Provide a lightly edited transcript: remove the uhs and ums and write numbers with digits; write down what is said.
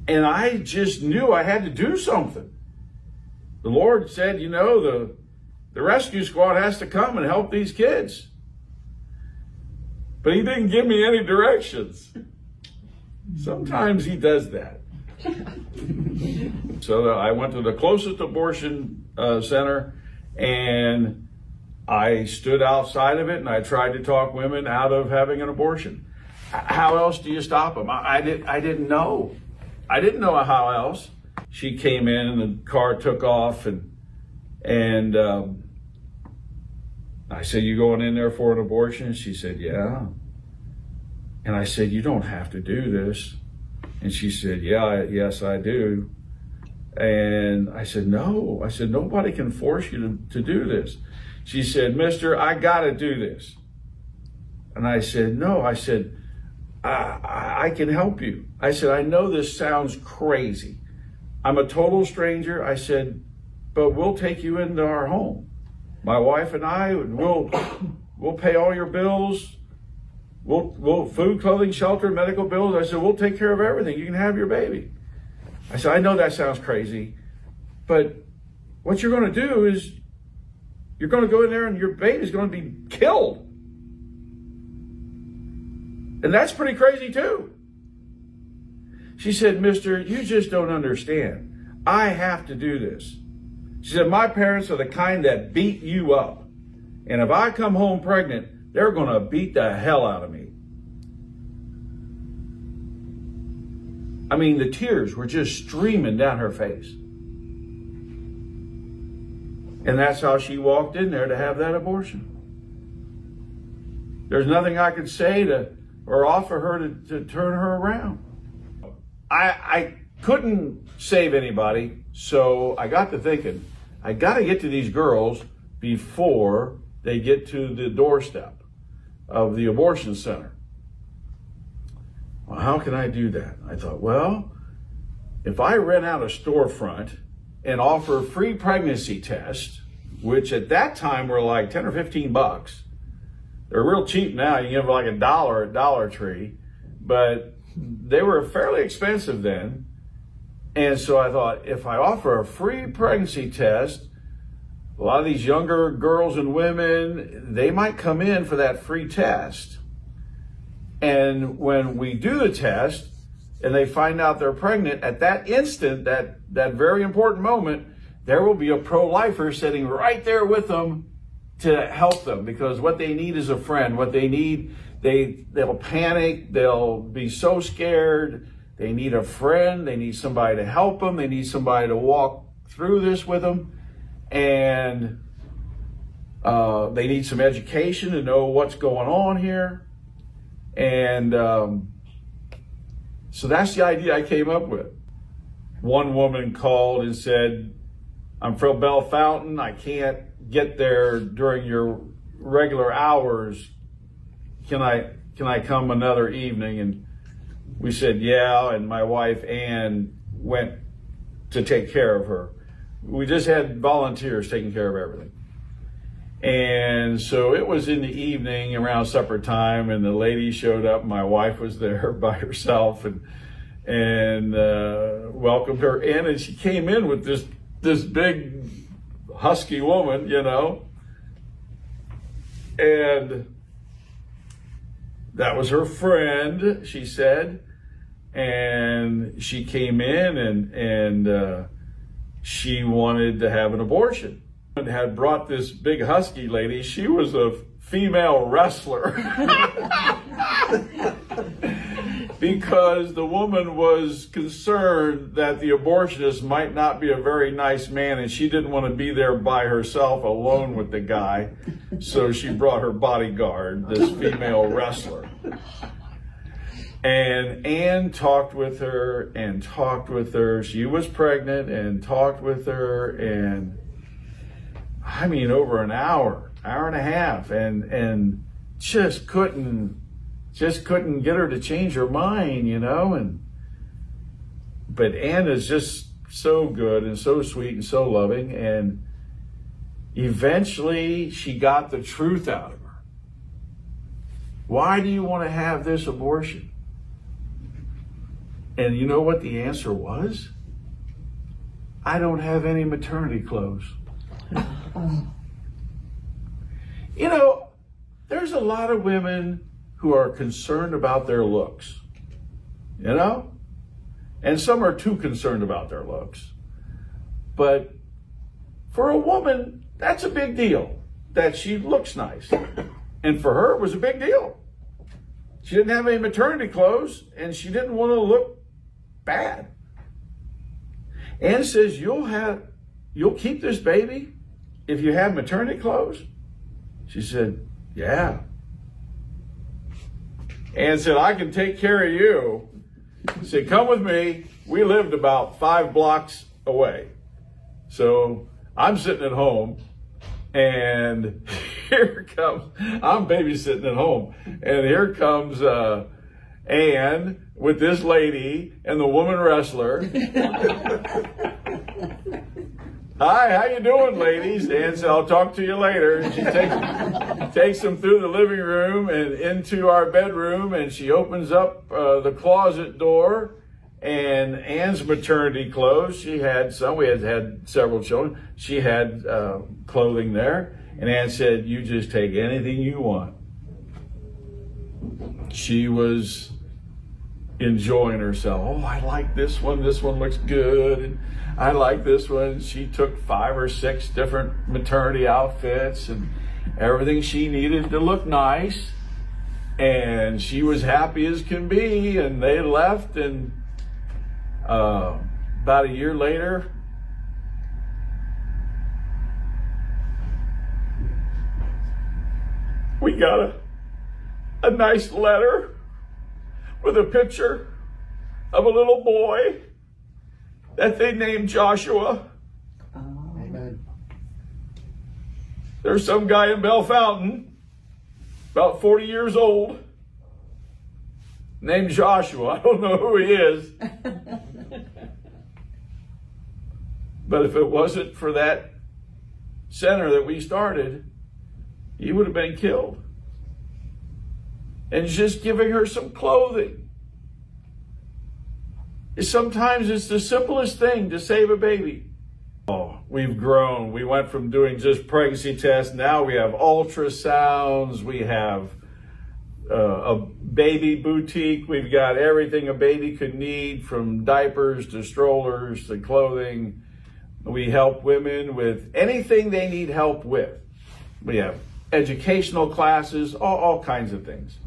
And I just knew I had to do something. The Lord said, you know, the rescue squad has to come and help these kids. But he didn't give me any directions. Sometimes he does that. So I went to the closest abortion center, and I stood outside of it, and I tried to talk women out of having an abortion. How else do you stop them? I didn't know. I didn't know how else. She came in, and the car took off, and I said, "You going in there for an abortion?" She said, "Yeah." And I said, "You don't have to do this." And she said, yes, I do. And I said, no. I said, nobody can force you to do this. She said, "Mister, I got to do this." And I said, no. I said, I can help you. I said, "I know this sounds crazy. I'm a total stranger." I said, "But we'll take you into our home. My wife and I, we'll pay all your bills. We'll food, clothing, shelter, medical bills." I said, "We'll take care of everything. You can have your baby." I said, "I know that sounds crazy, but what you're going to do is you're going to go in there and your baby's going to be killed. And that's pretty crazy too." She said, "Mister, you just don't understand. I have to do this." She said, "My parents are the kind that beat you up. And if I come home pregnant, they're going to beat the hell out of me." I mean, the tears were just streaming down her face. And that's how she walked in there to have that abortion. There's nothing I could say or offer her to turn her around. I couldn't save anybody, so I got to thinking, I got to get to these girls before they get to the doorstep of the abortion center. Well, how can I do that? I thought, well, if I rent out a storefront and offer free pregnancy tests, which at that time were like 10 or 15 bucks. They're real cheap now. You give like $1 at Dollar Tree, but they were fairly expensive then. And so I thought, if I offer a free pregnancy test, a lot of these younger girls and women, they might come in for that free test. And when we do the test and they find out they're pregnant, at that instant, that very important moment, there will be a pro-lifer sitting right there with them to help them, because what they need is a friend. What they need, they'll panic, they'll be so scared. They need a friend, they need somebody to help them, they need somebody to walk through this with them. And they need some education to know what's going on here. And so that's the idea I came up with. One woman called and said, "I'm from Bellefontaine. I can't get there during your regular hours. Can I come another evening?" And we said, yeah. And my wife, Ann, went to take care of her. We just had volunteers taking care of everything. And so it was in the evening around supper time, and the lady showed up. My wife was there by herself and welcomed her in. And she came in with this big husky woman, you know. And that was her friend, she said. And she came in and she wanted to have an abortion. And had brought this big husky lady. She was a female wrestler. Because the woman was concerned that the abortionist might not be a very nice man, and she didn't want to be there by herself alone with the guy. So she brought her bodyguard, this female wrestler. And Ann talked with her and talked with her. She was pregnant and talked with her, and I mean over an hour and a half, and just couldn't get her to change her mind, you know. But Ann is just so good and so sweet and so loving, and eventually she got the truth out of her. Why do you want to have this abortion? And you know what the answer was? I don't have any maternity clothes. You know, there's a lot of women who are concerned about their looks, you know? And some are too concerned about their looks. But for a woman, that's a big deal, that she looks nice. And for her, it was a big deal. She didn't have any maternity clothes, and she didn't want to look bad. Ann says, you'll keep this baby if you have maternity clothes? She said, yeah. Ann said, I can take care of you. She said, come with me. We lived about 5 blocks away. So I'm sitting at home, and here comes, I'm babysitting at home, and here comes Ann with this lady and the woman wrestler. Hi, how you doing, ladies? Ann said, I'll talk to you later. And she takes them through the living room and into our bedroom, and she opens up the closet door, and Ann's maternity clothes, she had some, we had several children, she had clothing there, and Ann said, you just take anything you want. She was enjoying herself. Oh, I like this one looks good, and I like this one. She took 5 or 6 different maternity outfits and everything she needed to look nice, and she was happy as can be, and they left, and about a year later, we got a nice letter with a picture of a little boy that they named Joshua. Amen. There's some guy in Bellefontaine, about 40 years old, named Joshua. I don't know who he is. But if it wasn't for that center that we started, he would have been killed. And just giving her some clothing. Sometimes it's the simplest thing to save a baby. Oh, we've grown. We went from doing just pregnancy tests. Now we have ultrasounds. We have a baby boutique. We've got everything a baby could need, from diapers to strollers to clothing. We help women with anything they need help with. We have educational classes, all kinds of things.